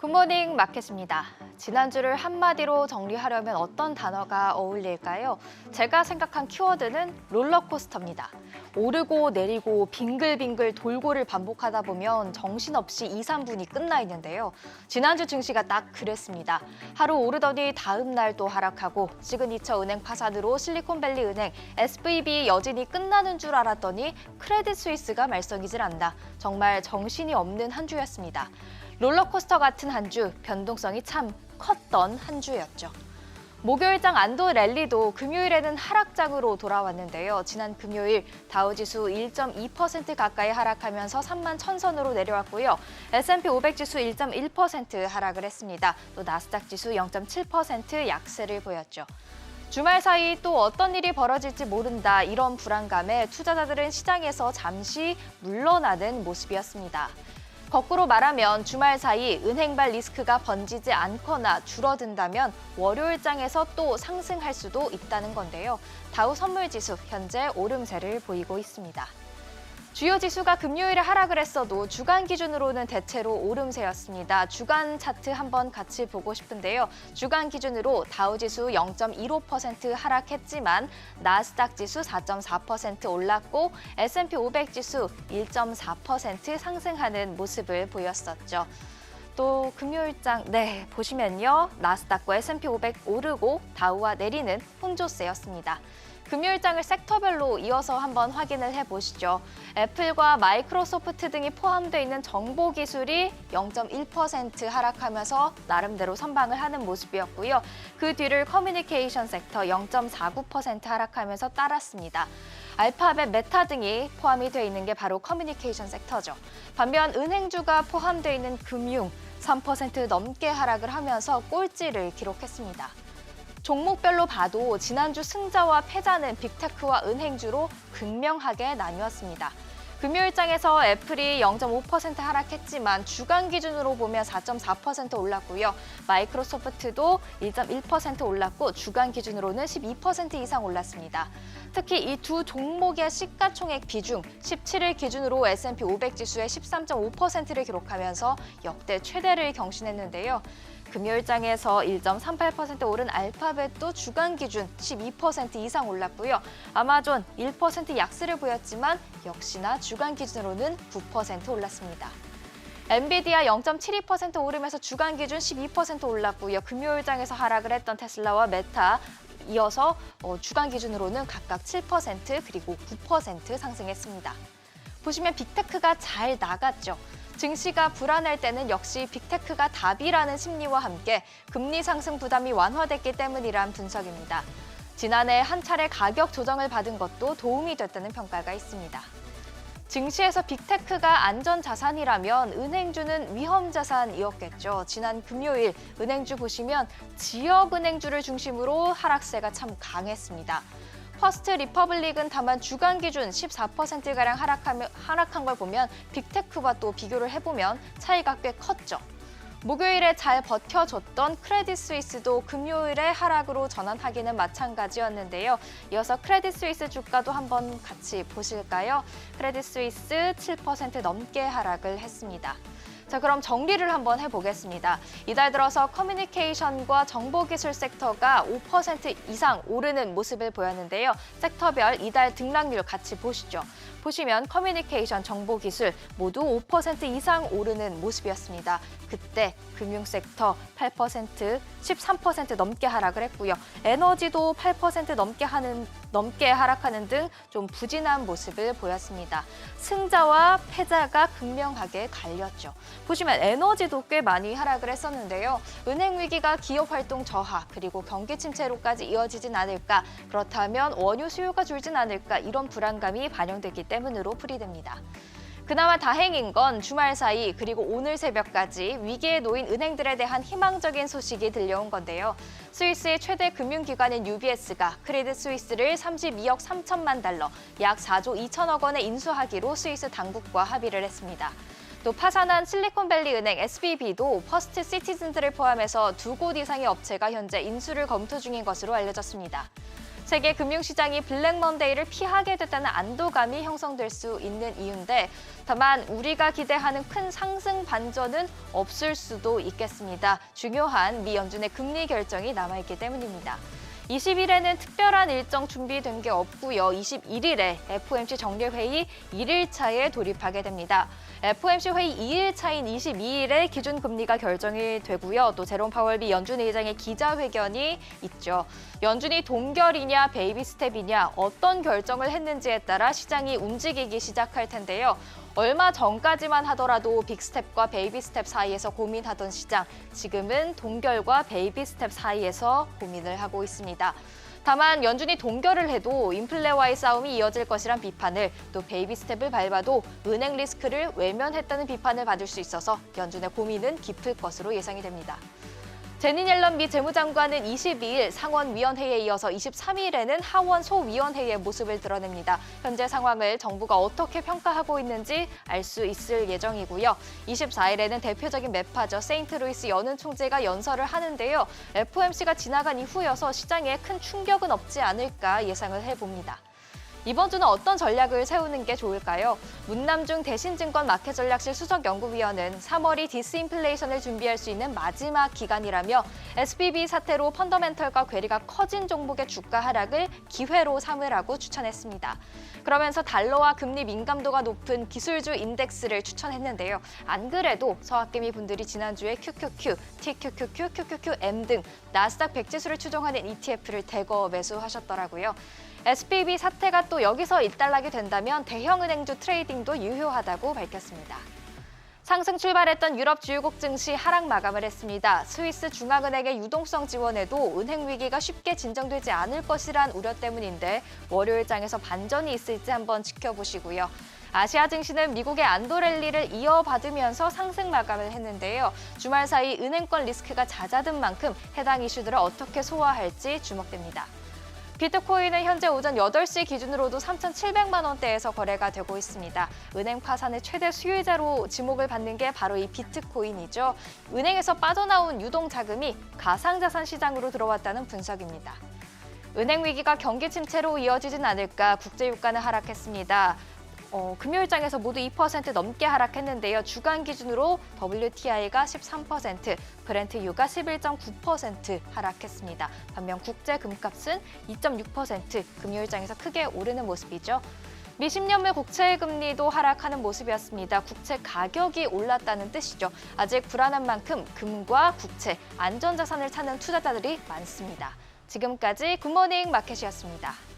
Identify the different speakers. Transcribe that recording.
Speaker 1: 굿모닝 마켓입니다. 지난주를 한마디로 정리하려면 어떤 단어가 어울릴까요? 제가 생각한 키워드는 롤러코스터입니다. 오르고 내리고 빙글빙글 돌고를 반복하다 보면 정신없이 2, 3분이 끝나 있는데요. 지난주 증시가 딱 그랬습니다. 하루 오르더니 다음 날 또 하락하고 시그니처 은행 파산으로 실리콘밸리 은행, SVB 여진이 끝나는 줄 알았더니 크레딧 스위스가 말썽이질 않다. 정말 정신이 없는 한 주였습니다. 롤러코스터 같은 한 주, 변동성이 참 컸던 한 주였죠. 목요일장 안도 랠리도 금요일에는 하락장으로 돌아왔는데요. 지난 금요일 다우지수 1.2% 가까이 하락하면서 3만 1,000선으로 내려왔고요. S&P 500 지수 1.1% 하락을 했습니다. 또 나스닥 지수 0.7% 약세를 보였죠. 주말 사이 또 어떤 일이 벌어질지 모른다, 이런 불안감에 투자자들은 시장에서 잠시 물러나는 모습이었습니다. 거꾸로 말하면 주말 사이 은행발 리스크가 번지지 않거나 줄어든다면 월요일장에서 또 상승할 수도 있다는 건데요. 다우 선물지수 현재 오름세를 보이고 있습니다. 주요 지수가 금요일에 하락을 했어도 주간 기준으로는 대체로 오름세였습니다. 주간 차트 한번 같이 보고 싶은데요. 주간 기준으로 다우지수 0.15% 하락했지만 나스닥 지수 4.4% 올랐고 S&P 500 지수 1.4% 상승하는 모습을 보였었죠. 또 금요일장 보시면요. 나스닥과 S&P 500 오르고 다우와 내리는 혼조세였습니다. 금요일장을 섹터별로 이어서 한번 확인을 해보시죠. 애플과 마이크로소프트 등이 포함되어 있는 정보기술이 0.1% 하락하면서 나름대로 선방을 하는 모습이었고요. 그 뒤를 커뮤니케이션 섹터 0.49% 하락하면서 따랐습니다. 알파벳, 메타 등이 포함이 되어 있는 게 바로 커뮤니케이션 섹터죠. 반면 은행주가 포함되어 있는 금융 3% 넘게 하락을 하면서 꼴찌를 기록했습니다. 종목별로 봐도 지난주 승자와 패자는 빅테크와 은행주로 극명하게 나뉘었습니다. 금요일장에서 애플이 0.5% 하락했지만 주간 기준으로 보면 4.4% 올랐고요. 마이크로소프트도 1.1% 올랐고 주간 기준으로는 12% 이상 올랐습니다. 특히 이 두 종목의 시가총액 비중 17일 기준으로 S&P 500 지수의 13.5%를 기록하면서 역대 최대를 경신했는데요. 금요일장에서 1.38% 오른 알파벳도 주간 기준 12% 이상 올랐고요. 아마존 1% 약세를 보였지만 역시나 주간 기준으로는 9% 올랐습니다. 엔비디아 0.72% 오르면서 주간 기준 12% 올랐고요. 금요일장에서 하락을 했던 테슬라와 메타 이어서 주간 기준으로는 각각 7% 그리고 9% 상승했습니다. 보시면 빅테크가 잘 나갔죠. 증시가 불안할 때는 역시 빅테크가 답이라는 심리와 함께 금리 상승 부담이 완화됐기 때문이란 분석입니다. 지난해 한 차례 가격 조정을 받은 것도 도움이 됐다는 평가가 있습니다. 증시에서 빅테크가 안전자산이라면 은행주는 위험자산이었겠죠. 지난 금요일 은행주 보시면 지역은행주를 중심으로 하락세가 참 강했습니다. 퍼스트 리퍼블릭은 다만 주간 기준 14%가량 하락한 걸 보면 빅테크와 또 비교를 해보면 차이가 꽤 컸죠. 목요일에 잘 버텨줬던 크레딧 스위스도 금요일에 하락으로 전환하기는 마찬가지였는데요. 이어서 크레딧 스위스 주가도 한번 같이 보실까요? 크레딧 스위스 7% 넘게 하락을 했습니다. 자, 그럼 정리를 한번 해보겠습니다. 이달 들어서 커뮤니케이션과 정보기술 섹터가 5% 이상 오르는 모습을 보였는데요. 섹터별 이달 등락률 같이 보시죠. 보시면 커뮤니케이션, 정보기술 모두 5% 이상 오르는 모습이었습니다. 그때 금융섹터 8%, 13% 넘게 하락을 했고요. 에너지도 8% 넘게 하락하는 등 좀 부진한 모습을 보였습니다. 승자와 패자가 극명하게 갈렸죠. 보시면 에너지도 꽤 많이 하락을 했었는데요. 은행 위기가 기업 활동 저하 그리고 경기 침체로까지 이어지진 않을까, 그렇다면 원유 수요가 줄진 않을까, 이런 불안감이 반영되기 때문으로 풀이됩니다. 그나마 다행인 건 주말 사이 그리고 오늘 새벽까지 위기에 놓인 은행들에 대한 희망적인 소식이 들려온 건데요. 스위스의 최대 금융기관인 UBS가 크레딧 스위스를 32억 3천만 달러, 약 4조 2천억 원에 인수하기로 스위스 당국과 합의를 했습니다. 또 파산한 실리콘밸리 은행 SVB도 퍼스트 시티즌들을 포함해서 2곳 이상의 업체가 현재 인수를 검토 중인 것으로 알려졌습니다. 세계 금융시장이 블랙 먼데이를 피하게 됐다는 안도감이 형성될 수 있는 이유인데 다만 우리가 기대하는 큰 상승 반전은 없을 수도 있겠습니다. 중요한 미 연준의 금리 결정이 남아있기 때문입니다. 20일에는 특별한 일정 준비된 게 없고요. 21일에 FOMC 정례회의 1일차에 돌입하게 됩니다. FOMC 회의 2일차인 22일에 기준금리가 결정이 되고요. 또 제롬 파월 미 연준 의장의 기자회견이 있죠. 연준이 동결이냐 베이비 스텝이냐 어떤 결정을 했는지에 따라 시장이 움직이기 시작할 텐데요. 얼마 전까지만 하더라도 빅스텝과 베이비 스텝 사이에서 고민하던 시장, 지금은 동결과 베이비 스텝 사이에서 고민을 하고 있습니다. 다만 연준이 동결을 해도 인플레와의 싸움이 이어질 것이란 비판을, 또 베이비 스텝을 밟아도 은행 리스크를 외면했다는 비판을 받을 수 있어서 연준의 고민은 깊을 것으로 예상이 됩니다. 제닛 옐런 미 재무장관은 22일 상원위원회에 이어서 23일에는 하원 소위원회의 모습을 드러냅니다. 현재 상황을 정부가 어떻게 평가하고 있는지 알 수 있을 예정이고요. 24일에는 대표적인 매파죠. 세인트루이스 연은 총재가 연설을 하는데요. FOMC가 지나간 이후여서 시장에 큰 충격은 없지 않을까 예상을 해봅니다. 이번 주는 어떤 전략을 세우는 게 좋을까요? 문남중 대신증권 마켓전략실 수석연구위원은 3월이 디스인플레이션을 준비할 수 있는 마지막 기간이라며 SVB 사태로 펀더멘털과 괴리가 커진 종목의 주가 하락을 기회로 삼으라고 추천했습니다. 그러면서 달러와 금리 민감도가 높은 기술주 인덱스를 추천했는데요. 안 그래도 서학개미 분들이 지난주에 QQQ, TQQQ, QQQM 등 나스닥 100지수를 추종하는 ETF를 대거 매수하셨더라고요. SVB 사태가 또 여기서 일단락이 된다면 대형은행주 트레이딩도 유효하다고 밝혔습니다. 상승 출발했던 유럽 주요국 증시 하락 마감을 했습니다. 스위스 중앙은행의 유동성 지원에도 은행 위기가 쉽게 진정되지 않을 것이란 우려 때문인데 월요일장에서 반전이 있을지 한번 지켜보시고요. 아시아 증시는 미국의 안도 랠리를 이어받으면서 상승 마감을 했는데요. 주말 사이 은행권 리스크가 잦아든 만큼 해당 이슈들을 어떻게 소화할지 주목됩니다. 비트코인은 현재 오전 8시 기준으로도 3,700만 원대에서 거래가 되고 있습니다. 은행 파산의 최대 수혜자로 지목을 받는 게 바로 이 비트코인이죠. 은행에서 빠져나온 유동 자금이 가상자산 시장으로 들어왔다는 분석입니다. 은행 위기가 경기 침체로 이어지진 않을까 국제유가는 하락했습니다. 금요일장에서 모두 2% 넘게 하락했는데요. 주간 기준으로 WTI가 13%, 브렌트유가 11.9% 하락했습니다. 반면 국제 금값은 2.6% 금요일장에서 크게 오르는 모습이죠. 미 10년물 국채 금리도 하락하는 모습이었습니다. 국채 가격이 올랐다는 뜻이죠. 아직 불안한 만큼 금과 국채, 안전자산을 찾는 투자자들이 많습니다. 지금까지 굿모닝 마켓이었습니다.